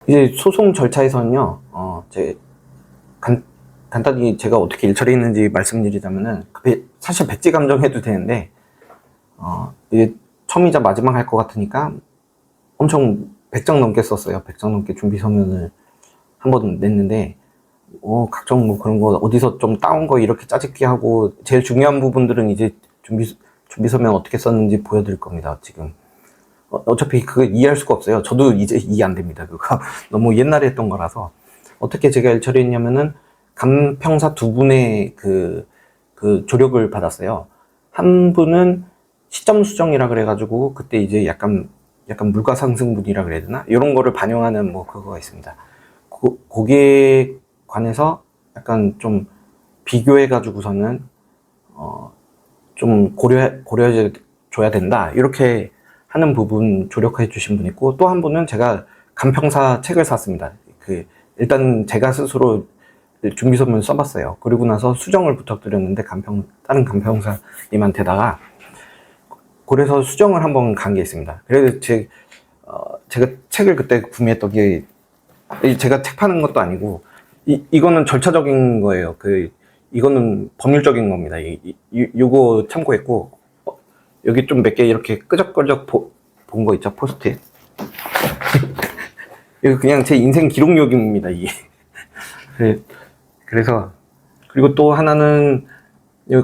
이제 소송 절차에서는요, 간단히 제가 어떻게 일 처리했는지 말씀드리자면은, 사실 백지 감정해도 되는데, 이제 처음이자 마지막 할 것 같으니까 엄청 100장 넘게 썼어요. 100장 넘게 준비 서면을 한 번 냈는데, 각종 뭐 그런 거 어디서 좀 따온 거 이렇게 짜집기 하고, 제일 중요한 부분들은 이제 준비 서면 어떻게 썼는지 보여드릴 겁니다, 지금. 어차피 그거 이해할 수가 없어요. 저도 이제 이해 안 됩니다. 그거 너무 옛날에 했던 거라서. 어떻게 제가 일 처리했냐면은, 간평사 두 분의 그 조력을 받았어요. 한 분은 시점 수정이라 그래가지고, 그때 이제 약간 물가상승분이라 그래야 되나? 이런 거를 반영하는 뭐 그거가 있습니다. 거기에 관해서 약간 좀 비교해가지고서는, 좀 고려해줘야 된다. 이렇게 하는 부분 조력해 주신 분 있고, 또 한 분은 제가 간평사 책을 샀습니다. 일단 제가 스스로 준비서문 써봤어요. 그리고 나서 수정을 부탁드렸는데, 다른 간평사님한테다가, 그래서 수정을 한번 간 게 있습니다. 그래서 제가 책을 그때 구매했던 게, 제가 책 파는 것도 아니고, 이거는 절차적인 거예요. 이거는 법률적인 겁니다. 요거 참고했고, 여기 좀 몇 개 이렇게 끄적끄적 본 거 있죠? 포스트잇. 이거 그냥 제 인생 기록용입니다, 이게. 그래서, 그리고 또 하나는,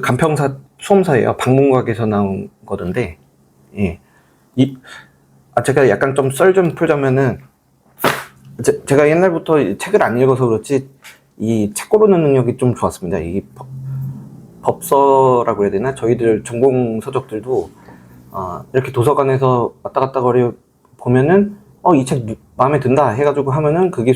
간평사 수험서예요. 박문각에서 나온 거던데, 예. 제가 약간 좀 썰 좀 풀자면은, 제가 옛날부터 책을 안 읽어서 그렇지, 이 책 고르는 능력이 좀 좋았습니다. 이 법서라고 해야 되나? 저희들 전공 서적들도, 이렇게 도서관에서 왔다 갔다 보면은, 이 책 마음에 든다 해가지고 하면은, 그게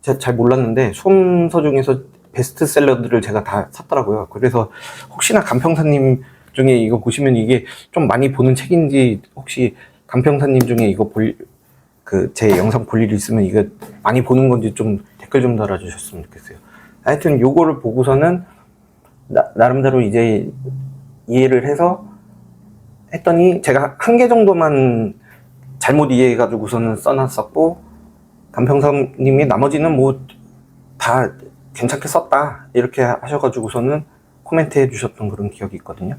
제가 잘 몰랐는데, 수험서 중에서 베스트셀러들을 제가 다 샀더라고요. 그래서 혹시나 간평사님 중에 이거 보시면 이게 좀 많이 보는 책인지, 혹시 간평사님 중에 이거 제 영상 볼 일이 있으면 이거 많이 보는 건지 좀 댓글 좀 달아주셨으면 좋겠어요. 하여튼 요거를 보고서는 나름대로 이제 이해를 해서 했더니, 제가 한 개 정도만 잘못 이해해가지고서는 써놨었고, 간평사님이 나머지는 뭐 다 괜찮게 썼다 이렇게 하셔가지고서는 코멘트 해주셨던 그런 기억이 있거든요.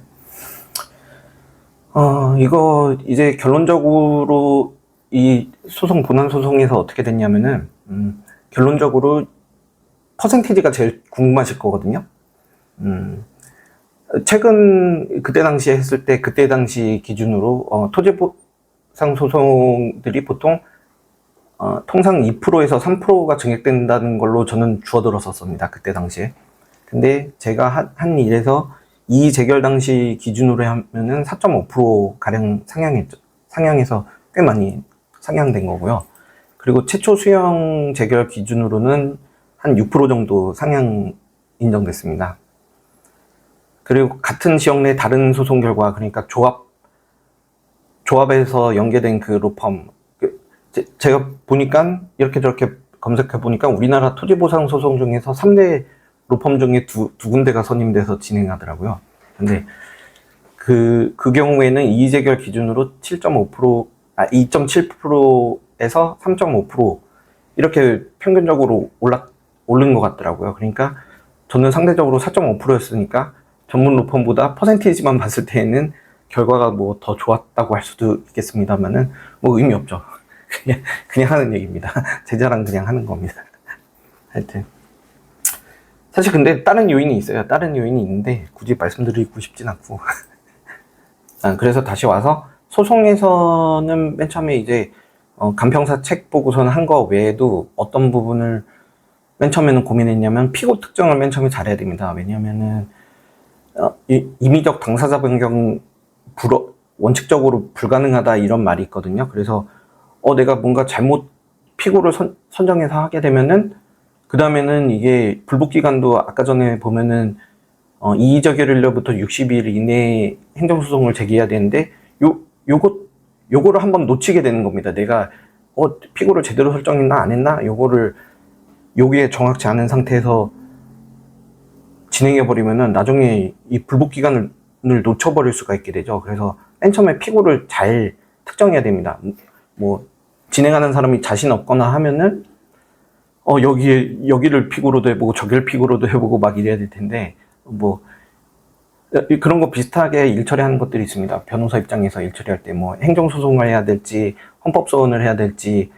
이거 이제 결론적으로 이 본안 소송에서 어떻게 됐냐면은, 결론적으로 퍼센티지가 제일 궁금하실 거거든요. 최근 그때 당시에 했을 때, 그때 당시 기준으로 토지보상 소송들이 보통 통상 2%에서 3%가 증액된다는 걸로 저는 주어들었었습니다, 그때 당시에. 근데 제가 한 일에서 이 재결 당시 기준으로 하면은 4.5% 가량 상향해서 꽤 많이 상향된 거고요. 그리고 최초 수용 재결 기준으로는 한 6% 정도 상향 인정됐습니다. 그리고 같은 지역 내 다른 소송 결과, 그러니까 조합에서 연계된 그 로펌, 제가 보니까 이렇게 저렇게 검색해 보니까 우리나라 토지보상 소송 중에서 3대 로펌 중에 두 군데가 선임돼서 진행하더라고요. 근데 그 경우에는 이의재결 기준으로 2.7%에서 3.5% 이렇게 평균적으로 오른 것 같더라고요. 그러니까 저는 상대적으로 4.5%였으니까 전문 로펌보다 퍼센티지만 봤을 때에는 결과가 뭐 더 좋았다고 할 수도 있겠습니다만은 뭐 의미 없죠. 그냥 하는 얘기입니다. 제 자랑 그냥 하는 겁니다. 하여튼 사실 근데 다른 요인이 있어요. 다른 요인이 있는데 굳이 말씀드리고 싶진 않고. 그래서 다시 와서, 소송에서는 맨 처음에 이제 간평사 책 보고서는 한 거 외에도 어떤 부분을 맨 처음에는 고민했냐면, 피고 특정을 맨 처음에 잘해야 됩니다. 왜냐면은 임의적 당사자 변경 원칙적으로 불가능하다 이런 말이 있거든요. 그래서 내가 뭔가 잘못 피고를 선정해서 하게 되면은, 그 다음에는 이게 불복기간도 아까 전에 보면은 이의적결일로부터 60일 이내에 행정소송을 제기해야 되는데, 요거를 한번 놓치게 되는 겁니다. 내가 피고를 제대로 설정했나 안 했나, 요게 정확치 않은 상태에서 진행해버리면은 나중에 이 불복기간을 놓쳐버릴 수가 있게 되죠. 그래서 맨 처음에 피고를 잘 특정해야 됩니다. 뭐 진행하는 사람이 자신 없거나 하면은 여기를 픽으로도 해보고 저기를 픽으로도 해보고 막 이래야 될 텐데 뭐 그런 거 비슷하게 일 처리하는 것들이 있습니다. 변호사 입장에서 일 처리할 때 뭐 행정소송을 해야 될지 헌법소원을 해야 될지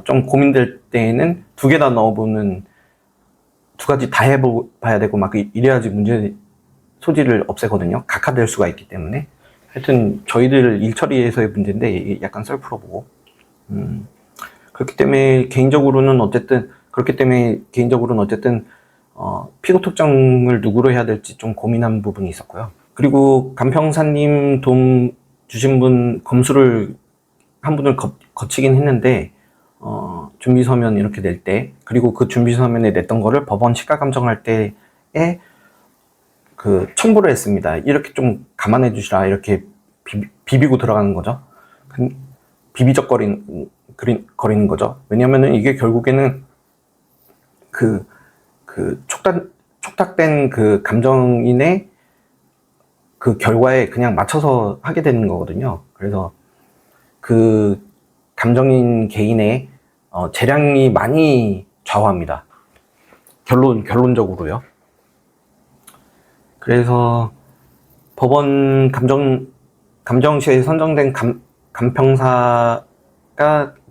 좀 고민될 때에는 두 개 다 넣어보는, 두 가지 다 해봐야 되고 막 이래야지 문제 소지를 없애거든요. 각하될 수가 있기 때문에. 하여튼 저희들 일 처리에서의 문제인데 이게 약간 썰풀어보고 그렇기 때문에 개인적으로는 어쨌든 피고 특정을 누구로 해야 될지 좀 고민한 부분이 있었고요. 그리고 간평사님 도움 주신 분 검수를 한 분을 거치긴 했는데 준비서면 이렇게 낼 때, 그리고 그 준비서면에 냈던 거를 법원 시가감정할 때에 그 첨부를 했습니다. 이렇게 좀 감안해 주시라, 이렇게 비비고 들어가는 거죠. 비비적거리는 거죠. 왜냐면은 이게 결국에는 촉탁된 그 감정인의 그 결과에 그냥 맞춰서 하게 되는 거거든요. 그래서 그 감정인 개인의 재량이 많이 좌우합니다. 결론적으로요. 그래서 법원 감정시에 선정된 간평사가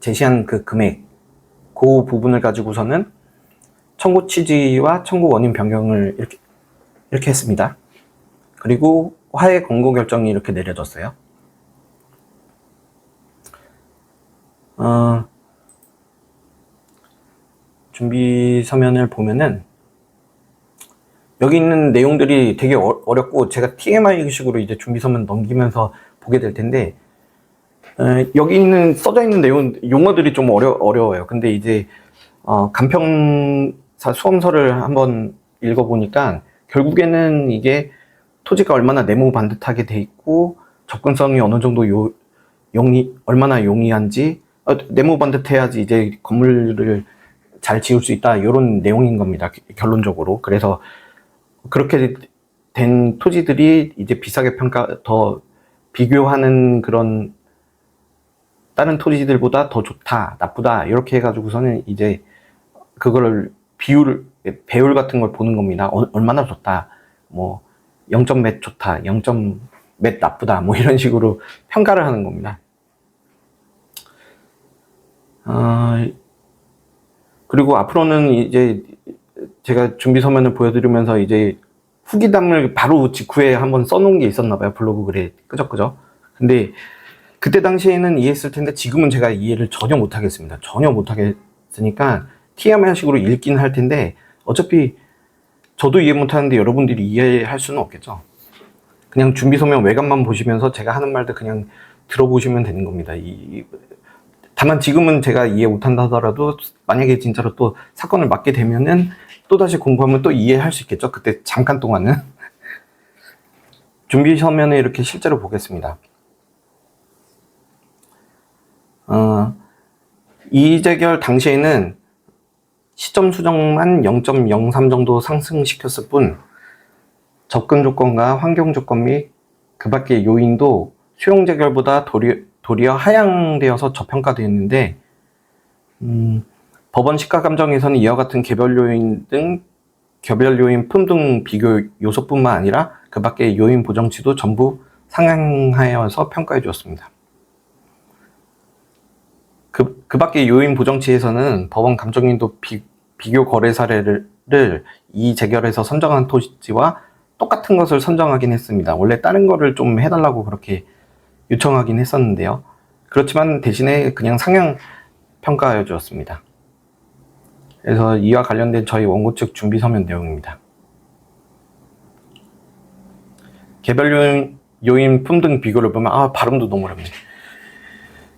제시한 그 금액, 그 부분을 가지고서는 청구 취지와 청구 원인 변경을 이렇게 했습니다. 그리고 화해 권고 결정이 이렇게 내려졌어요. 준비 서면을 보면은 여기 있는 내용들이 되게 어렵고 제가 TMI식으로 이제 준비 서면 넘기면서 보게 될 텐데 여기 있는 써져 있는 용어들이 좀 어려워요. 근데 이제 간평사 수험서를 한번 읽어보니까 결국에는 이게 토지가 얼마나 내무 반듯하게 돼 있고 접근성이 어느 정도 얼마나 용이한지, 내무 반듯해야지 이제 건물을 잘 지을 수 있다, 이런 내용인 겁니다. 결론적으로. 그래서 그렇게 된 토지들이 이제 비싸게 더 비교하는 그런 다른 토지들보다 더 좋다, 나쁘다, 이렇게 해가지고서는 이제 그거를 배율 같은 걸 보는 겁니다. 얼마나 좋다, 뭐 0점 몇 좋다, 0점 몇 나쁘다, 뭐 이런 식으로 평가를 하는 겁니다. 그리고 앞으로는 이제 제가 준비 서면을 보여드리면서 이제 후기담을 바로 직후에 한번 써놓은 게 있었나봐요. 블로그 글에 끄적끄적. 근데 그때 당시에는 이해했을 텐데 지금은 제가 이해를 전혀 못하겠습니다. 전혀 못하겠으니까 TMI식으로 읽긴 할 텐데 어차피 저도 이해 못하는데 여러분들이 이해할 수는 없겠죠. 그냥 준비 서면 외관만 보시면서 제가 하는 말도 그냥 들어보시면 되는 겁니다. 다만 지금은 제가 이해 못한다 하더라도 만약에 진짜로 또 사건을 맡게 되면은 또다시 공부하면 또 이해할 수 있겠죠. 그때 잠깐 동안은. 준비 서면에 이렇게 실제로 보겠습니다. 이의제결 당시에는 시점 수정만 0.03 정도 상승시켰을 뿐 접근 조건과 환경 조건 및 그 밖의 요인도 수용 재결보다 도리어 하향되어서 저평가되었는데 법원 시가감정에서는 이와 같은 개별 요인 품 등 비교 요소뿐만 아니라 그 밖의 요인 보정치도 전부 상향하여서 평가해 주었습니다. 그 밖의 요인 보정치에서는 법원 감정인도 비교 거래 사례를 이 재결에서 선정한 토지와 똑같은 것을 선정하긴 했습니다. 원래 다른 거를 좀 해달라고 그렇게 요청하긴 했었는데요. 그렇지만 대신에 그냥 상향 평가해 주었습니다. 그래서 이와 관련된 저희 원고 측 준비 서면 내용입니다. 개별 요인 품 등 비교를 보면 발음도 너무 어렵네.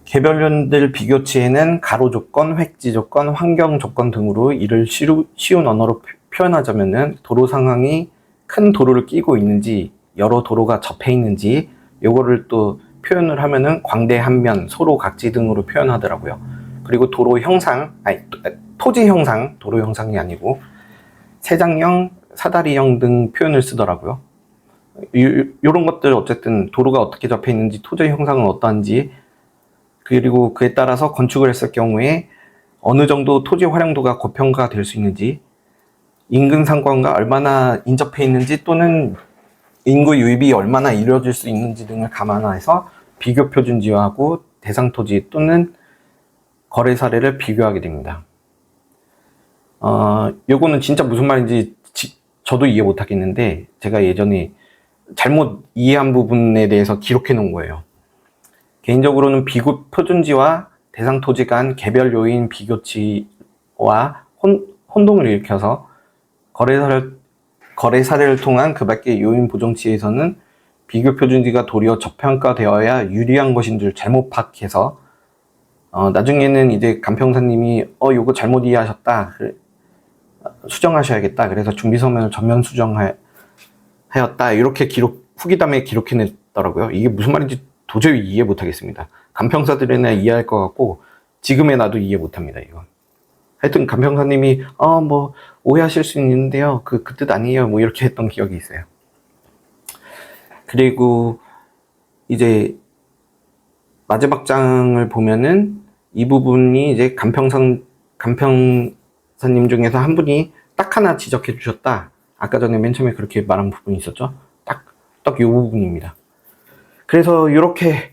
개별 요인들 비교치에는 가로 조건, 획지 조건, 환경 조건 등으로 이를 쉬운 언어로 표현하자면은 도로 상황이 큰 도로를 끼고 있는지 여러 도로가 접해 있는지 요거를 또 표현을 하면은 광대 한면, 소로 각지 등으로 표현하더라고요. 그리고 도로 형상, 토지 형상, 도로 형상이 아니고 세장형, 사다리형 등 표현을 쓰더라고요. 요런 것들 어쨌든 도로가 어떻게 접해 있는지, 토지 형상은 어떠한지, 그리고 그에 따라서 건축을 했을 경우에 어느 정도 토지 활용도가 고평가가 될 수 있는지, 인근 상권과 얼마나 인접해 있는지 또는 인구 유입이 얼마나 이루어질 수 있는지 등을 감안해서 비교 표준지하고 대상 토지 또는 거래 사례를 비교하게 됩니다. 요거는 진짜 무슨 말인지 저도 이해 못 하겠는데, 제가 예전에 잘못 이해한 부분에 대해서 기록해 놓은 거예요. 개인적으로는 비교 표준지와 대상 토지 간 개별 요인 비교치와 혼동을 일으켜서 거래 사례를 통한 그 밖의 요인 보정치에서는 비교 표준지가 도리어 저평가되어야 유리한 것인 줄 잘못 파악해서 나중에는 이제 간평사님이 요거 잘못 이해하셨다, 수정하셔야겠다, 그래서 준비서면을 전면 수정하였다, 이렇게 후기담에 기록해냈더라고요. 이게 무슨 말인지 도저히 이해 못하겠습니다. 간평사들이나 이해할 것 같고 지금의 나도 이해 못합니다. 이거 하여튼 간평사님이 뭐 오해하실 수 있는데요, 그 뜻 아니에요, 뭐 이렇게 했던 기억이 있어요. 그리고 이제 마지막 장을 보면은 이 부분이 이제 간평사님 중에서 한 분이 딱 하나 지적해 주셨다. 아까 전에 맨 처음에 그렇게 말한 부분이 있었죠. 딱 이 부분입니다. 그래서 이렇게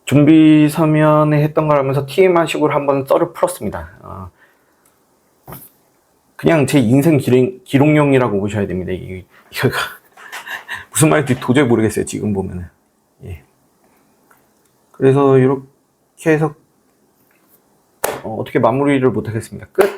준비 서면에 했던 걸 하면서 TMR식으로 한번 썰을 풀었습니다. 그냥 제 인생 기록용이라고 보셔야 됩니다. 이거가 무슨 말인지 도저히 모르겠어요, 지금 보면은. 예. 그래서 이렇게 해서 어떻게 마무리를 못 하겠습니다. 끝!